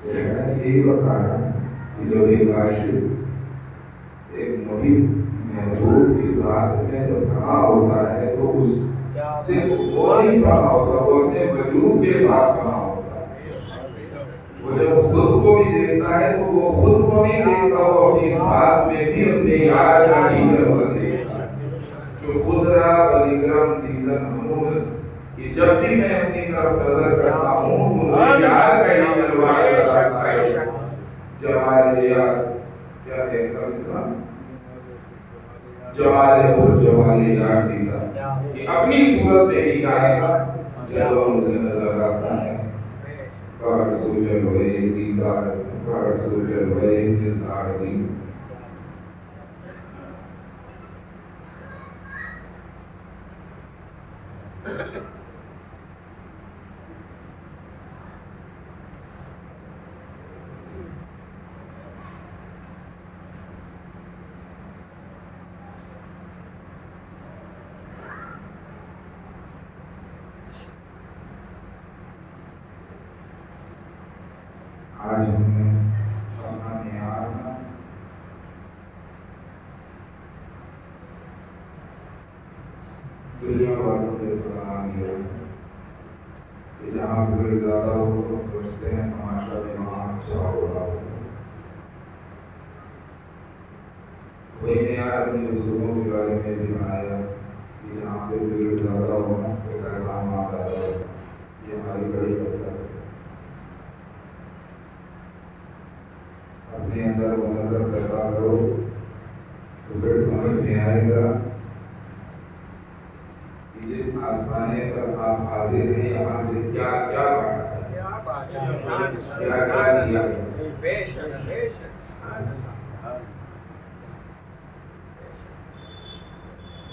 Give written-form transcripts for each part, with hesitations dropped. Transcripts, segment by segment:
یہی بتانا کہ جب ایک عاشق ایک محب محبوب کی ذات میں جو فنا ہوتا ہے تو اس صرف وہ نہیں فنا ہوتا، وہ اپنے وجود کے ساتھ فنا ہوتا ہے۔ وہ جب خود کو بھی دیکھتا ہے تو وہ خود کو نہیں دیکھتا، وہ اپنی ذات میں بھی اپنے یار کا ہی جلوہ دیکھتا ہے۔ جو خود را بلیگرم دیدن ہمونس، کہ جب بھی میں اپنی طرف نظر کرتا ہوں تو مجھے یار کا ہی جلوہ نظر آتا ہے۔ جمال یار کیا ہے کلسا، جمال خود جمال یار دیدہ، کہ اپنی صورت میں ہی یار کا جلوہ مجھے نظر آتا ہے۔ پرسو جلوے دیدار، پرسو جلوے دیدار دی۔ آج ہم نے اپنا معیار دنیا والوں کے سلام کیا کہ جہاں بھیڑ زیادہ ہو تو سوچتے ہیں تماشا بھی وہاں اچھا ہوگا۔ وہی معیار اپنے بزرگوں کے بارے میں بھی بنایا کہ جہاں پہ بھیڑ زیادہ ہونا تو فیضان وہاں زیادہ ہو۔ یہ ہماری بڑی بات ہے۔ اپنے اندر وہ نظر پیدا کرو تو پھر سمجھ میں آئے گا کہ جس آسمانے پر آپ حاضر ہیں یہاں سے کیا کیا بانٹا ہے، کیا کیا دیا ہے۔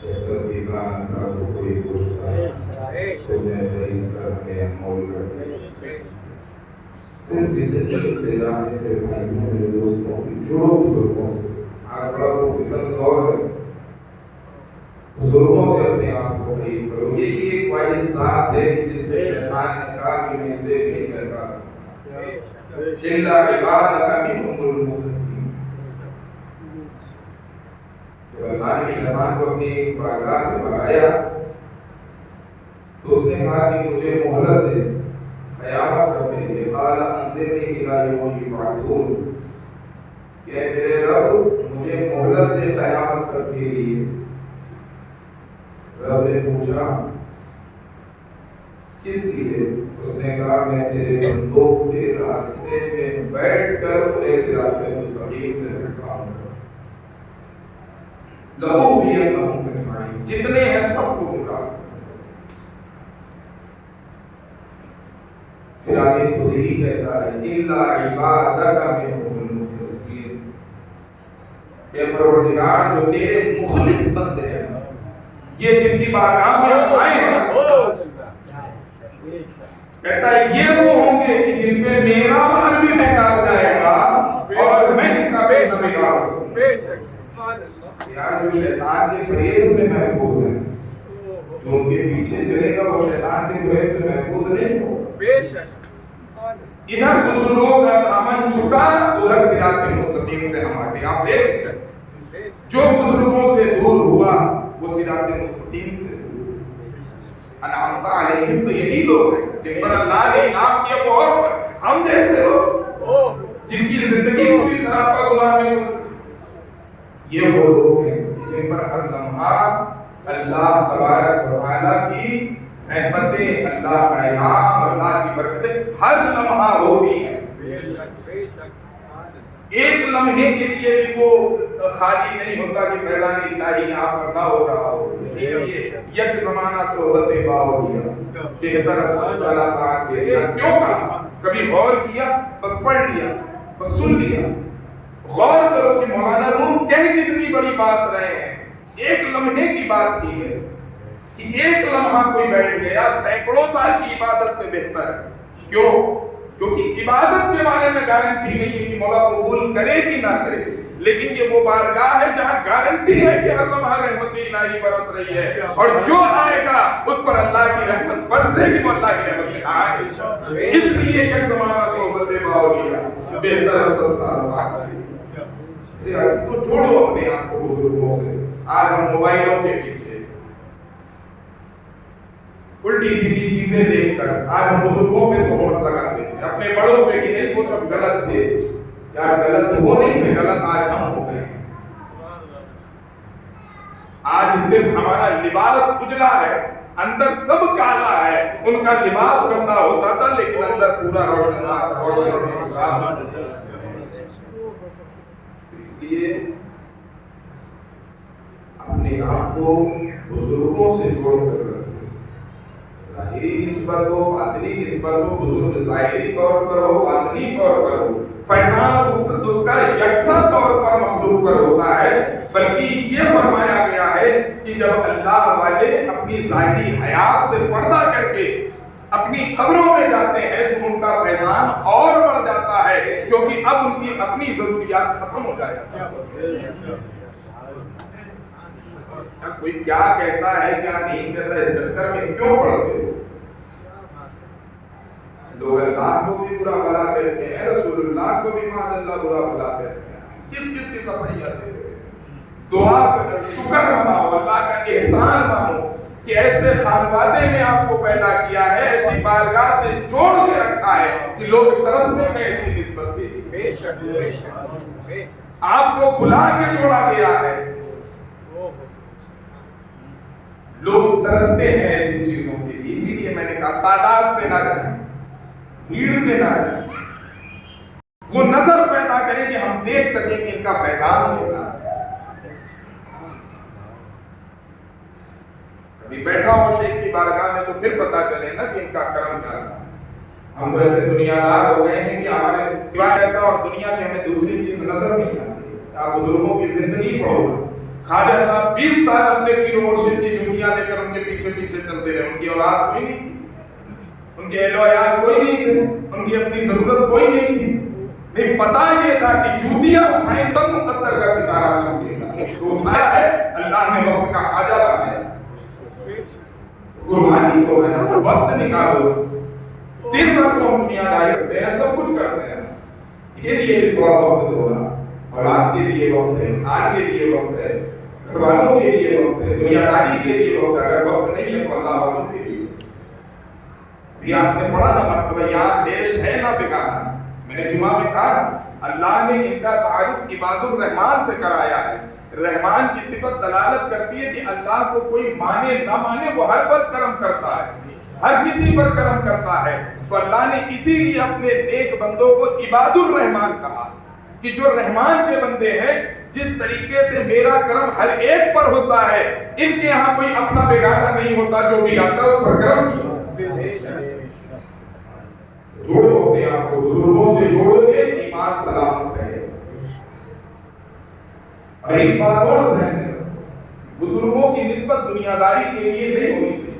بہتر بیگان کا تو کوئی پوچھتا ہے، تو میں خرید کر میں مول کر دیا۔ صرف ابتدا ہے میرے بھائیوں میرے دوستوں کی جو بزرگوں سے آج بڑا وہ فکر دور ہے، بزرگوں سے اپنے آپ کو قریب کرو۔ یہی ایک واحد ذات ہے کہ جس سے شیطان نے کہا کہ میں اسے نہیں کرتا سکتا، الا عبادک منہم المخلصین۔ جب اللہ نے شیطان کو اپنی ایک بارگاہ سے بھگایا تو اس نے کہا کہ مجھے مہلت دے قیامت تک کے لیے، قال انظرنی الی یوم یبعثون، کہ میرے رب مجھے مہلت دے قیامت تک کے لیے۔ رب نے پوچھا کس لیے؟ اس نے کہا میں تیرے بندوں کے راستے میں بیٹھ کر انہیں صراط مستقیم سے ہٹاؤں گا۔ لہو بھی انہم اجمعین، جتنے ہیں سب کو گمراہ۔ پھر آگے خود ہی کہتا ہے الا عبادک منہم المخلصین، کہ پروردگار جو تیرے مخلص بندے ہیں، یہ جن کی بارگاہ میں آئے ہیں، کہتا ہے یہ وہ ہوں گے کہ جن پہ میرا مال بھی نکال جائے گا اور میں ان کا بے نکال سکوں۔ یار جو شیطان کے فریب سے محفوظ ہے، جو ان کے پیچھے چلے گا وہ شیطان کے فریب سے محفوظ نہیں ہو۔ ادھر بزرگوں کا دامن چھٹا، ادھر صراط مستقیم سے ہم ہٹے۔ آپ دیکھ جو بزرگوں سے دور ہوا وہ صراط مستقیم سے دور۔ انعمت علیہم، تو یہی لوگ ہیں جن پر اللہ نے انعام کیا، وہ اور ہم جیسے لوگ جن کی زندگی پوری سراپا گناہ میں گزری۔ یہ وہ لوگ ہیں جن پر ہر لمحہ اللہ تبارک و تعالیٰ کی رحمتیں، اللہ کا انعام، اللہ کی برکتیں ہر لمحہ ہوتی ہیں۔ ایک لمحے کے لیے بھی وہ خالی نہیں ہوتا کہ فیضان الہی یہاں پر نہ ہو رہا ہو۔ یک زمانہ صحبت با ہو گیا، بہتر صلاح کے لیا کیوں کہا؟ کبھی غور کیا؟ بس پڑھ لیا، بس سن لیا۔ غور کرو کہ مولانا روم کہہ کتنی بڑی بات رہے ہیں۔ ایک لمحے کی بات کی ہے کہ ایک لمحہ کوئی بیٹھ گیا سینکڑوں سال کی عبادت سے بہتر ہے۔ کیوں؟ کیونکہ عبادت کے بارے میں گارنٹی نہیں ہے کہ مولا قبول کرے کہ نہ کرے، لیکن یہ وہ بارگاہ ہے جہاں گارنٹی ہے کہ ہر لمحہ رحمت الہی برس رہی ہے، اور جو آئے گا اس پر اللہ کی رحمت برسے گی، وہ اللہ کی رحمت میں آئے گی۔ اس لیے ایک زمانہ صحبت باولیہ بہتر اصل سال تو جوڑو اپنے آپ کو بزرگوں سے۔ آج ہم موبائلوں کے پیچھے الٹی سیدھی چیزیں دیکھ کر آج ہم بزرگوں پہ تہمت لگا دیتے ہیں، اپنے بڑوں پہ کہ نہیں وہ سب غلط تھے۔ یار غلط وہ نہیں تھے، غلط آج ہم ہو گئے۔ آج صرف ہمارا لباس اجلا ہے، اندر سب کالا ہے۔ ان کا لباس گندا ہوتا تھا لیکن اندر پورا روشن تھا۔ اس لیے اپنے آپ کو بزرگوں سے جوڑ کر رکھیں، ظاہری نسبت ہو، باطنی نسبت ہو، بزرگ ظاہری طور پر ہو، باطنی طور پر ہو، فیضان مقصد اس کا یکساں طور پر مخلوق پر ہوتا ہے، بلکہ یہ فرمایا گیا ہے کہ جب اللہ والے اپنی ظاہری حیات سے پردہ کر کے اپنی قبروں میں جاتے ہیں تو ان کا فیضان اور بڑھ جاتا ہے، کیونکہ اب ان کی اپنی ضروریات ختم ہو جائے گی۔ کوئی کیا کہتا ہے کیا نہیں کہتا، اس چکر میں کیوں پڑھتے ہو؟ لوگ اللہ کو بھی برا بھلا کہتے ہیں، رسول اللہ کو بھی معاذ اللہ برا بھلا کہتے ہیں، کس کس کی صفائیاں دیتے ہیں؟ دعا کر، شکر مناؤ، اللہ کا احسان مانو کہ ایسے خانوادے میں آپ کو پیدا کیا ہے، ایسی بارگاہ سے جوڑ کے رکھا ہے کہ لوگ ترستے ہیں ایسی نسبت کے لیے۔ آپ کو بلا کے جوڑا گیا ہے، لوگ ترستے ہیں ایسی چیزوں کے لیے۔ اسی لیے میں نے کہا تعداد پہ نہ جائیں، بھیڑ پہ نہ جائیں، وہ نظر پیدا کریں کہ ہم دیکھ سکیں کہ ان کا فیضان ہوگا۔ کبھی بیٹھا ہو شیخ کی بارگاہ میں تو پھر پتا چلے نا کہ ان کا کرم کیا تھا۔ ہم تو ایسے دنیا دار ہو گئے ہیں کہ ہمارے سوائے ایسا اور دنیا کی ہمیں دوسری چیز نظر نہیں آتی۔ آپ بزرگوں کی زندگی پڑھو، خواجہ صاحب 20 سال اپنے پیر و مرشد کی جوتیاں لے کر ان کے پیچھے پیچھے چلتے رہے، ان کی اولاد کوئی نہیں تھی، ان کے اہل و عیال کوئی نہیں تھے، ان کی اپنی ضرورت کوئی نہیں تھی، نہیں پتا یہ تھا کہ جوتیاں اٹھائیں تب مقدر کا ستارہ چمکے گا، تو اٹھایا ہے اللہ نے وقت کا خواجہ بنایا۔ قربانی کو ہے نا، وقت نکالو، دن بھر تو ہم دنیا داری کرتے ہیں، سب کچھ کرتے ہیں، یہ لیے تھوڑا وقت ہوگا، اولاد کے لیے وقت ہے، آج کے لیے وقت ہے، گھر والوں کے لیے وقت ہے، دنیا داری کے لیے وقت ہے۔ اگر وقت نہیں ہے تو اللہ والوں کے لیے بھی آپ نے پڑھا نا مرتبہ یہاں شیش ہے نہ بگانا۔ میں نے جمعہ میں کہا اللہ نے ان کا تعارف عباد الرحمان سے کرایا ہے۔ رحمان کی صفت دلالت کرتی ہے کہ اللہ کو کوئی مانے نہ مانے وہ ہر پر کرم کرتا ہے، ہر کسی پر کرم کرتا ہے، تو اللہ نے اسی لیے اپنے نیک بندوں کو عباد الرحمان کہا کہ جو رحمان کے بندے ہیں، جس طریقے سے میرا کرم ہر ایک پر ہوتا ہے، ان کے یہاں کوئی اپنا بیگانہ نہیں ہوتا، جو بھی آتا ہے اس پر کرم کیا۔ جوڑو اپنے آپ کو بزرگوں سے، جوڑو گے ایمان سلامت رہے۔ اور ایک بات اور ذہن میں رکھو، بزرگوں کی نسبت دنیا داری کے لیے نہیں ہونی چاہیے۔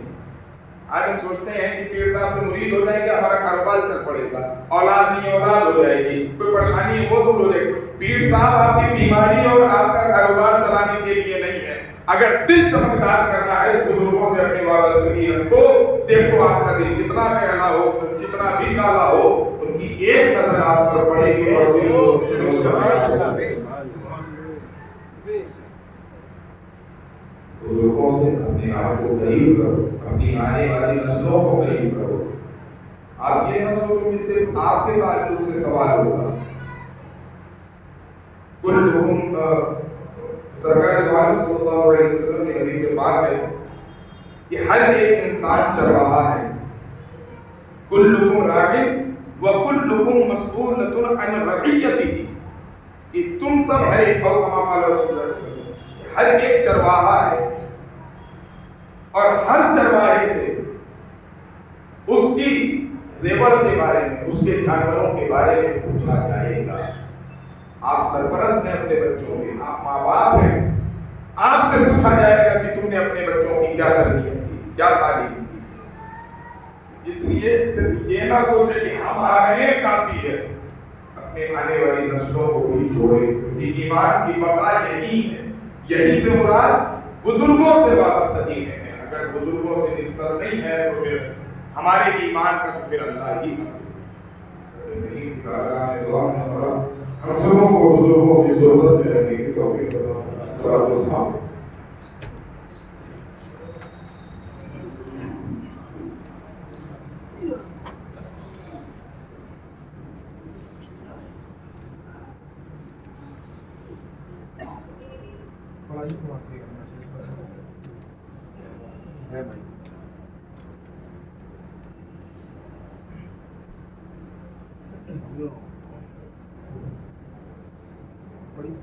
آج ہم سوچتے ہیں کہ پیر صاحب سے مرید ہو جائیں گے ہمارا کاروبار چل پڑے گا، اولاد نہیں اولاد ہو جائے گی، کوئی پریشانی ہے وہ دور ہو جائے گی۔ پیر صاحب آپ کی بیماری اور آپ کا کاروبار چلانے کے لیے نہیں ہے۔ اگر دل چمکدار کرنا ہے تو بزرگوں سے اپنی وابستگی رکھو۔ دیکھو آپ کا دل کتنا کہنا ہو، کتنا بھی کالا ہو، ان کی ایک نظر آپ پر پڑے گی اور دل کو بزرگوں سے اپنے آپ کو قریب کرو، اپنی آنے والی نسلوں کو قریب کرو۔ آپ یہ نہ سوچو کہ صرف آپ کے تعلق سے سوال ہوگا۔ کلکم سرکار دو عالم صلی اللہ علیہ وسلم کی حدیث پاک ہے کہ ہر ایک انسان چرواہا ہے، کلکم راعٍ وکلکم مسئولۃ عن رعیتہ، کہ تم سب ہر ایک، اور کما قال رسول اللہ صلی اللہ علیہ وسلم، ہر ایک چرواہا ہے، اور ہر چرواہے سے اس کی ریوڑ کے بارے میں، اس کے جانوروں کے بارے میں پوچھا جائے گا۔ آپ سرپرست ہیں اپنے بچوں کے، آپ ماں باپ ہیں، آپ سے پوچھا جائے گا کہ تم نے اپنے بچوں کی کیا تربیت کی، کیا تعلیم کی۔ اس لیے صرف یہ نہ سوچے کہ ہمارے کافی ہے، اپنے آنے والی نسلوں کو بھی چھوڑے، کیونکہ ایمان کی بقا یہی ہے۔ یہی سے مراد بزرگوں سے وابستگی میں ہے، اگر بزرگوں سے نسبت نہیں ہے تو پھر ہمارے ایمان کا تو پھر اللہ ہی ہم سبوں کو بزرگوں کی ضرورت میں رہنے کی توفیق عطا فرمائے۔ بڑی